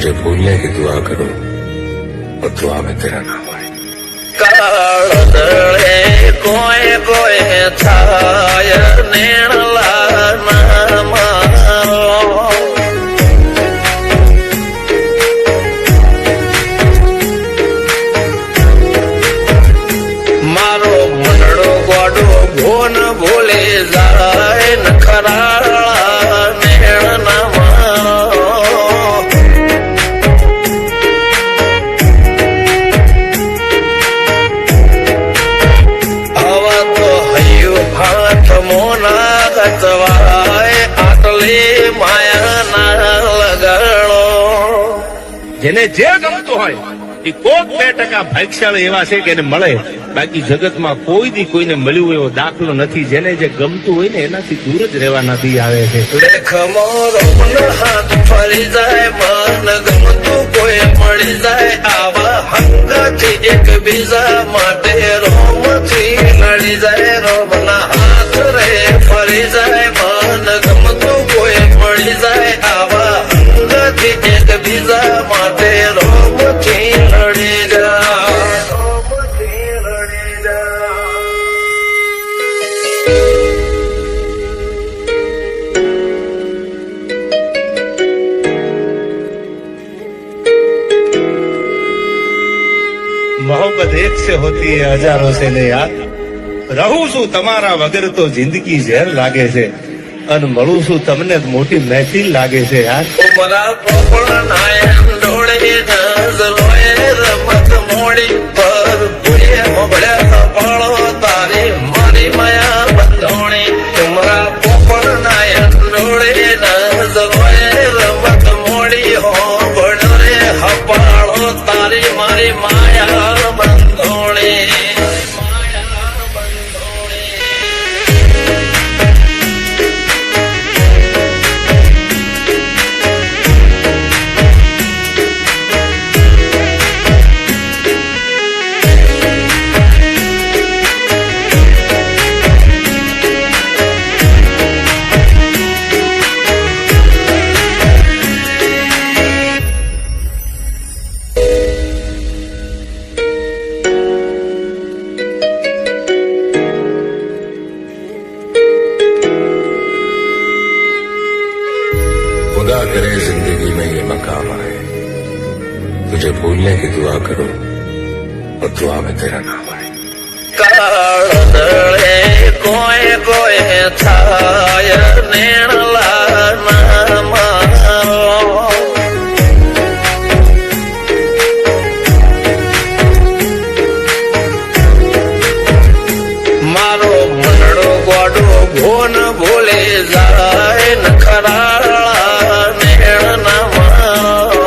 तुझे भूलने की दुआ करूं और दुआ में तेरा नाम आए। કાળદળે કોઈ કોઈ થાય નેણલા મારો મારો મનડો ગોડો ભોન ભૂલે જાય નખરાળા નેણના મારો મોના ગતવાય આટલી માયાના લગાડો। જેને જે ગમતું હોય એ કોક 2% ભાગ્યશાળી એવા છે કે એને મળે, બાકી જગતમાં કોઈ દી કોઈને મળ્યું એવો દાખલો નથી। જેને જે ગમતું હોય ને એનાથી દૂર જ રહેવાના દી આવે છે। લેખમો રોમન હાથ ફરી જાય, મન ગમતું કોઈ મળી જાય, આવા હંગાથી એકબીજા માટે રોમથી લડી જાય। રોમના હાથ રે ફરી જાય, મન ગમતું કોઈ મળી જાય, આવા હંગાથી એકબીજા માટે રોમથી લડી જાય। રોમથી લડી જાય। मोहब्बत एक से होती है हजारों से ने यार, रहूं છું તમારા વગર તો જિંદગી ઝેર લાગે છે, અને મળું છું તમને મોટી મહેફિલ લાગે છે યાર। ઉમરા પોપળ નાયન ડોળે નઝલોએ રમત મોડી પર ભૂએ મોબળ્યા પાળો તારી મારી માયા બંધોણી। ઉમરા પોપળ નાયન ડોળે નઝલોએ રમત મોડી હો બળરે હપાળો તારી મારી માયા બંધોણી। खुदा करे जिंदगी में ये मकाम आए, तुझे भूलने की दुआ करूं और दुआ में तेरा नाम आए। કાળદળે કોઈ કોઈ થાય નેણલા મારો મારો મનડો ગોડો ભોન ભૂલે જાય નખરાળા નેણના મારો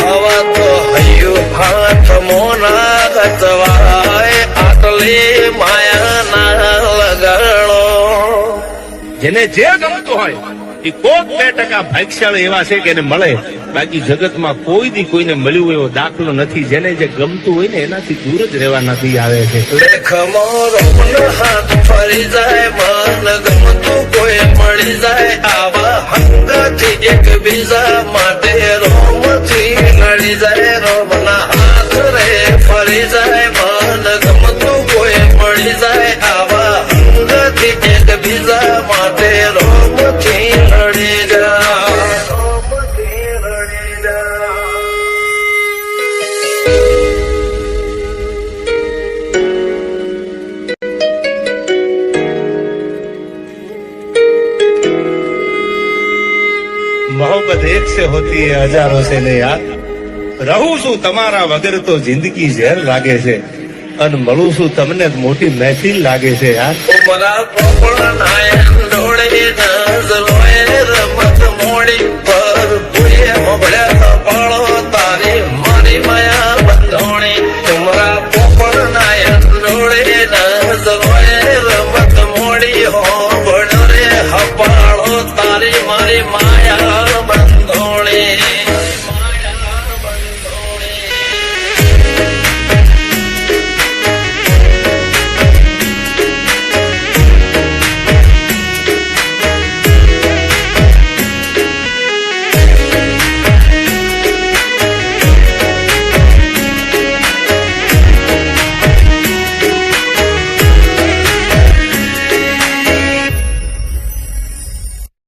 આવા તો હૈયું હાથ મોના ગતવાય આટલી માયાના લગાડો। જેને જે ગમતું હોય એ કોક 2% ભાગ્યશાળી એવા છે કે એને મળે, બાકી જગતમાં કોઈ દી કોઈને મળ્યું એવો દાખલો નથી। જેને જે ગમતું હોય ને એનાથી દૂર જ રહેવાના દી આવે છે। લેખમો રોમન હાથ ફરી જાય, મન ગમતું કોઈ મળી જાય, આવા હંગાથી એકબીજા માટે રોમથી લડી જાય। રોમના હાથ રે ફરી જાય, મન ગમતું કોઈ મળી જાય, આવા હંગાથી એકબીજા માટે રોમથી લડી જાય। રોમથી લડી જાય। मोहब्बत एक से होती है हजारों से ने यार, रहूं છું તમારા વગર તો જિંદગી ઝેર લાગે છે, અને મળું છું તમને મોટી મહેફિલ લાગે છે યાર। ઉમરા પોપળ નાયન